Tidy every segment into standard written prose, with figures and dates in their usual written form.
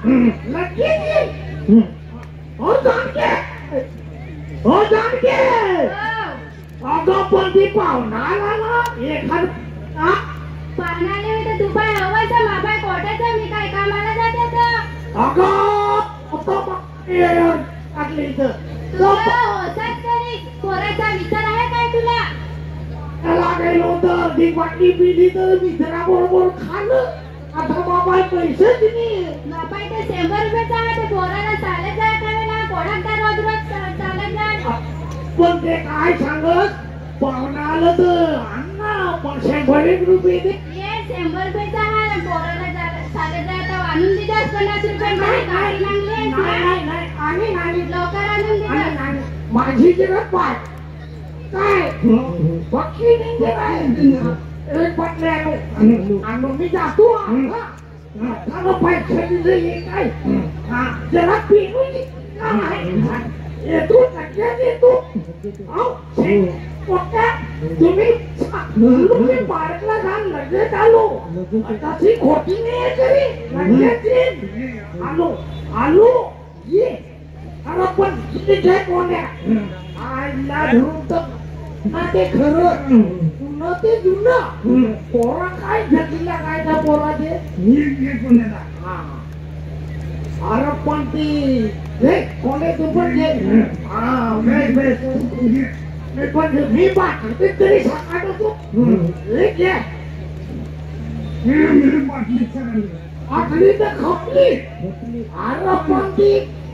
लगेच ये. हो जानके अगं पण ती पाहुणा आला ना एखाद पाहुणाले तर दुपार हवायचं माबाय कोट्याचं मी काय कामाला जाते तर अगं टाकली तुला होतात तरी पोराचा विचार आहे काय तुला त्याला गेलो तर ती बाटली पिली तर मित्रा बरोबर खाल्लं आता बाबा पैसेच नाही बापाय ते 100 रुपयाचा आहे ते पोराला चालत जाय करायला कोणाचा रोज रोज चालत जाय पण ते काय सांगत पाहुणा आलं तर अण्णा 100 रुपये दे ये 100 रुपयाचा आहे पोराला चालत जाय तर आणून दिलास 50 रुपये गाडी लागली नाही आणि लवकर आणून दिलास माझी जगत पाय काय पक्षी नाही एक बाटली आणू मी जातो त्याला पैसे दिले काय जरा पिनू येतो नक्कीच येतो तुम्ही पार्कला जाऊन लगेच आलो तशी खोटी नाही तरी लगेच आलो ये अरे पण किती जय कोण आहे आईला धरून तर ना ते खरं न ते जुनं पोरा काय घेतलेला काय त्या पोराचे अरे पण ती कोणे तू पण घे मी बाटली तरी सांगा तू घे बाटली तर खपली अरे पण ती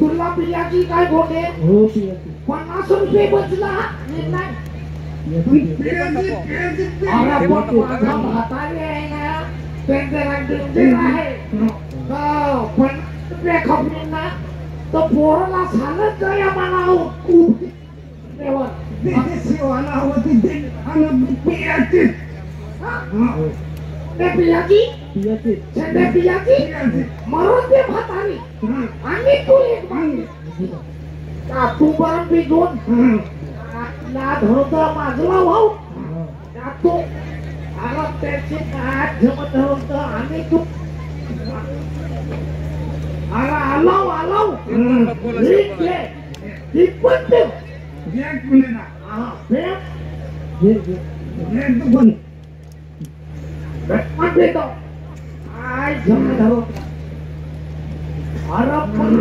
तुला पियाची काय घोटे 50 रुपये बचला अरे पण माझा म्हातारी आहे ना डेंजर आहे 50 रुपये खपली ना तर पोराला झालं तर या मला पियाची मरून ते म्हातारी आणि तू एक मागणी तू बरं मी दोन धरत माझला भाऊ तू अरे त्याची काय जमत धरत आणि तू अरे आलाव ही पण ते काय जमत धरत अरे पण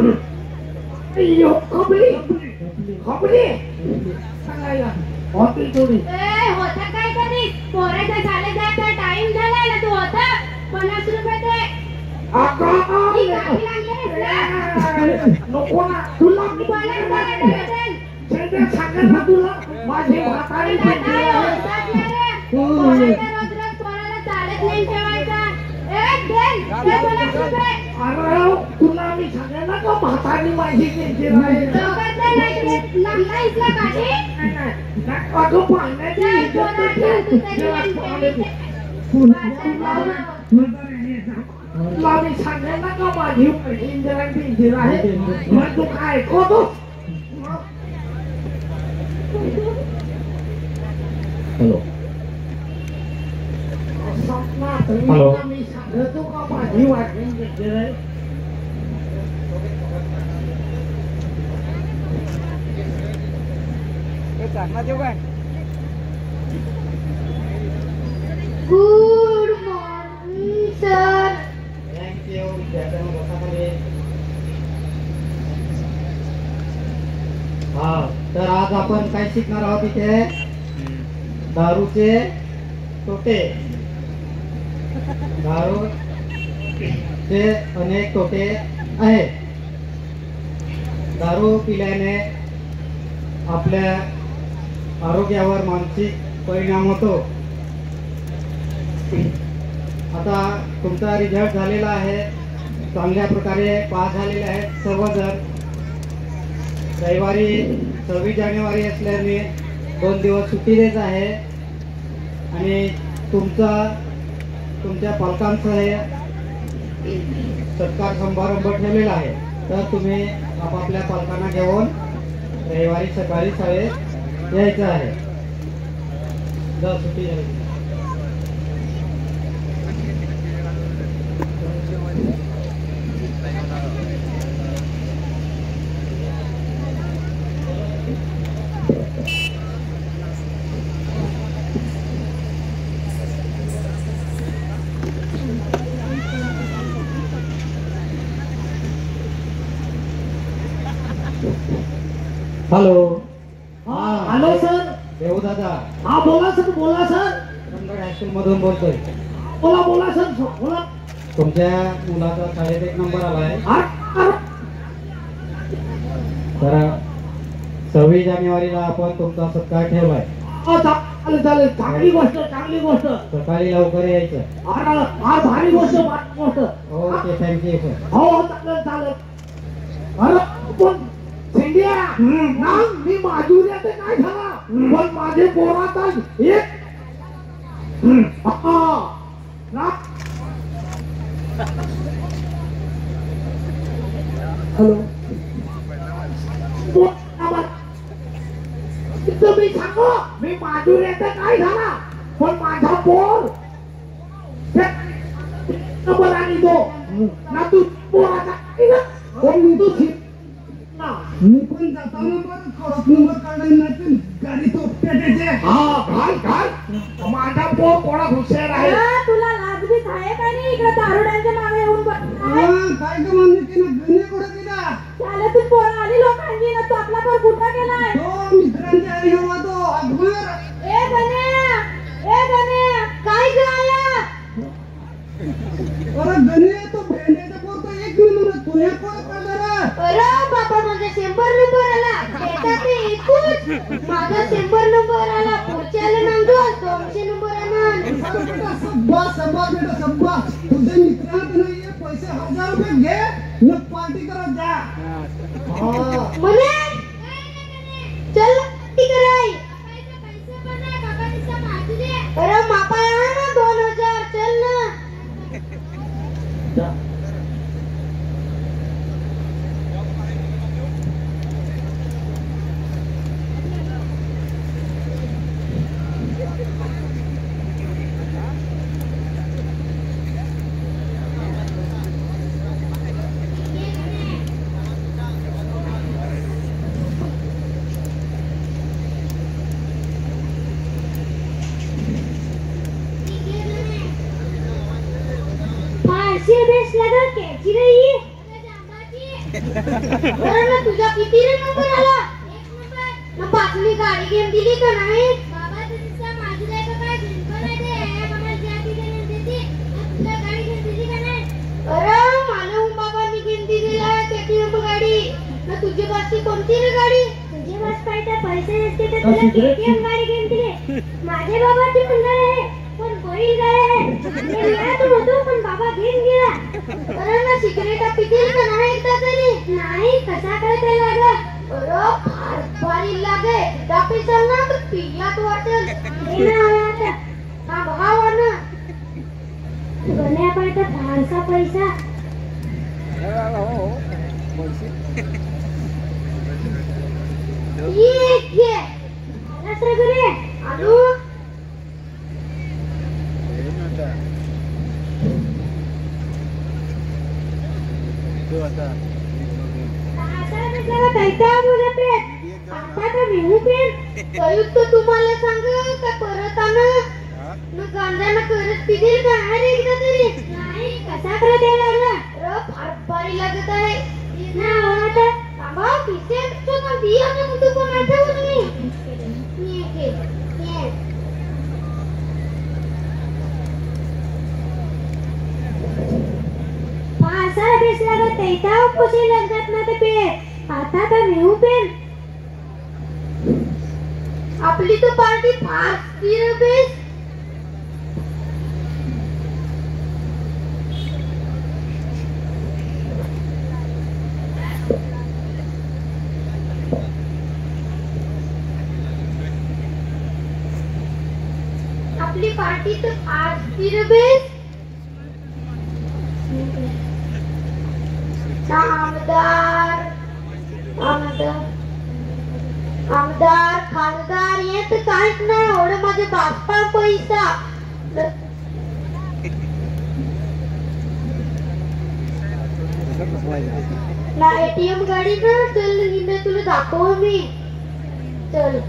खबरी सांगायला होती थोडी होता काय कधी पोराचा झाले जायचा टाइम झाला ना तू होता 50 रुपये दे नको ना तुला सांगेल ना तुला माझी म्हातारी रोज रोज पोराला चालत नाही ठेवायचा अरे तुला मी सांगेल ना का म्हातारी माझी किती अगं पाण्याची तुला मी सांगेल ना का माझी इंदिरा आहे मग तू काय ऐकवतो हॅलो मी सांगतो का माझी वाटणी गुड मॉर्निंग सर थँक्यू हा तर आज आपण काय शिकणार आहोत इथे दारूचे तोटे दारूचे अनेक तोटे आहेत दारू पिल्याने आपल्या आरोग्यावर मानसिक परिणाम होतो आता तुमचा रिझल्ट झालेला आहे चांगल्या प्रकारे पास झालेले आहेत सर्वजण रविवारी 26 जानेवारी असल्याने 2 दिवस सुट्टी देत आहे आणि तुमच्या पालकांसह सत्कार समारंभ ठेवलेला आहे तर तुम्ही आपापल्या पालकांना घेऊन रविवारी सकाळी शाळेत यायचं आहे जर सुट्टी झाली हॅलो. हा हॅलो सर. देऊ दादा हा बोला सर, बोला सर. रमगड हायस्कूल मधून बोलतोय. बोला बोला सर, बोला. तुमच्या मुलाचा शाळेत 1 नंबर आलाय. तर 26 जानेवारीला आपण तुमचा सत्कार ठेवलाय. चालेल चालेल, चांगली गोष्ट, चांगली गोष्ट. सकाळी लवकर यायचं. हा भारी गोष्ट, भारी गोष्ट. Okay, thank you sir. हो चालेल चालेल. अरे पण सिंधिया ना, मी माजुऱ्या ते काय झाला, पण माझे पोराचा एक ना. हॅलो. तुम्ही सांगो, मी माजुऱ्याचा काय झाला, पण माझा पोर नंबर आणि तो ना, तू पोराचा कोण तू मी पण जाताना पण कडक नंबर काढला नाही, गाडी तो पेटायचे. हा घाल घाल, माझा पोर कोणा हुशार आहे. अरे, तुला लाज बीज आहे का नाही? इकडे दारुड्यांच्या मागे येऊन बसलाय. काय का म्हणले की ना गणे कुठं गेला शाळेतून पोरं आली लोकांची ना, तू आपला पोर कुठं गेलाय? तो मित्रांच्या आई हवा तो अकबर. ए गण्या, काय गया? अरे गणे तो भेंड्याचा पोर तो 1 नंबर तुझ्या पोर काढला. अरे बाबा, माझा 100 नंबर आला. बेटा ते एकूच माझा 100 नंबर आला. पुढच्याला नंदू 200 नंबर आला. बेटा सब्बा बेटा सब्बा. तुझे मित्रांत नाही पैसे 1000 रुपये घे न पार्टी करत जा. म्हणे चल ती कराय. अरे मापा आहे ना 2000, चल ना. बेस लगा कैची रही. तुझा किती रे नंबर आला? 1 नंबर. मग 5वी गाडी घेऊन दिली का नाही? बाबा तुझा माझी का काय बिलकुल नाही दे. मला जाती घेऊन देती. तुला गाडी घेऊन दिली का नाही? अरे मला बाबांनी घेऊन दिलेला केटीएम गाडी. ना तुझी बसची कोणती रे गाडी? तुझी बस पाहिजे पैसे असते तर तुला केटीएम गाडी घेऊन दिली. माझे बाबा ते सुंदर आहे, पण बैल गाय आहे. मी यात होतो पण बाबा घेऊन गेला. अरे ना सिगरेट पितील का नाही एकदा तरी? नाही, कसा काय ते लागला? अरे फार भारी लागे. दापे चल ना तर पियात वाटेल. हे ना आता हा भाव ना गण्या पाहिजे फारसा पैसा. ये घे आलास रे घरी. आलू तुम्हाला सांग का परत गांजा करत पितील का एकदा तरी? नाही, कसा करत लागला. फार भारी लागत आहे आपली तो पार्टी फार स्थिर बेस. आपली पार्टी तो फार स्थिर बेस. आमदार खासदार येत काहीच नाही. एवढं माझे बाप्पा पैसा. ना एटीएम गाडी ना, चल हिने तुला दाखव मी. चल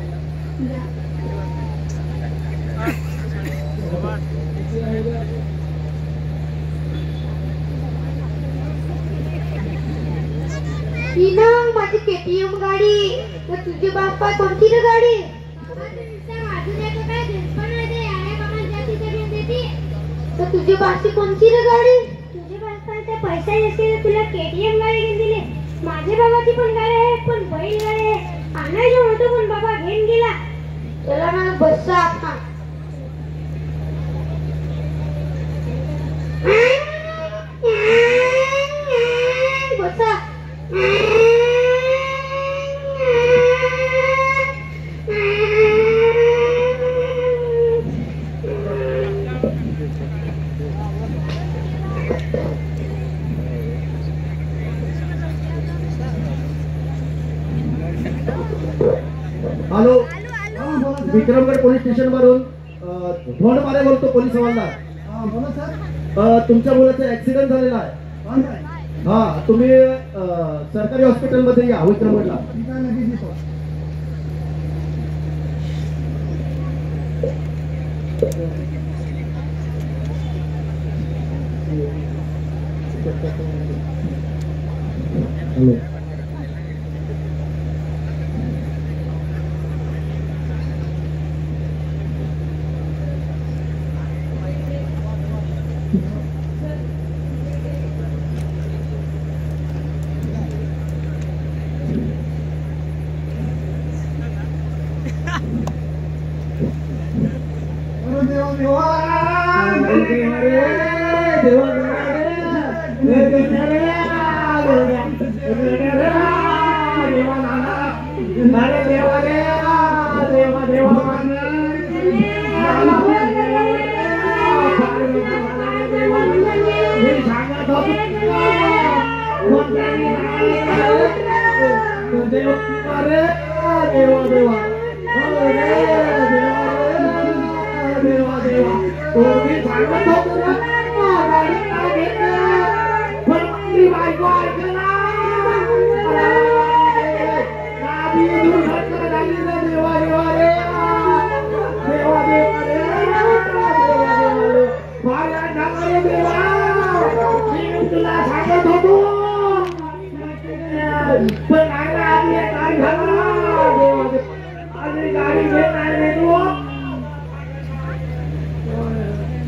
हिना बापाची केटीएम गाडी तर तुझे बाप्पा कोणती रे गाडी बाबा तुमच्या माझी लेक काय घेणपण आहे ते आहे बाबा ज्याची ते घेऊन देते तर तुझी बाची कोणती रे गाडी तुझे बाप्पाचे पैसे नसते तुला केटीएम गाडी घेऊन दिली माझे बाबाची पण गाडी आहे पण बैल गाडी आहे आणायचं होतं पण बाबा घेऊन गेला चला ना बसचा आता बसा हॅलो, हा बोला सर. विक्रमगड पोलीस स्टेशन वरून धोंडमारे बोलतो पोलीस हवालदार. हा बोला सर. तुमच्या मुलाचा ऍक्सिडेंट झालेला आहे. कोण आहे? हा, तुम्ही सरकारी हॉस्पिटलमध्ये या विक्रमगडला. ठीक आहे, लगेच येतो. हॅलो. अरे देवा देवा.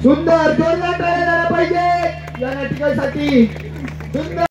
सुंदर जोरदार टाळ्या झाल्या पाहिजे या नाटकासाठी. सुंदर.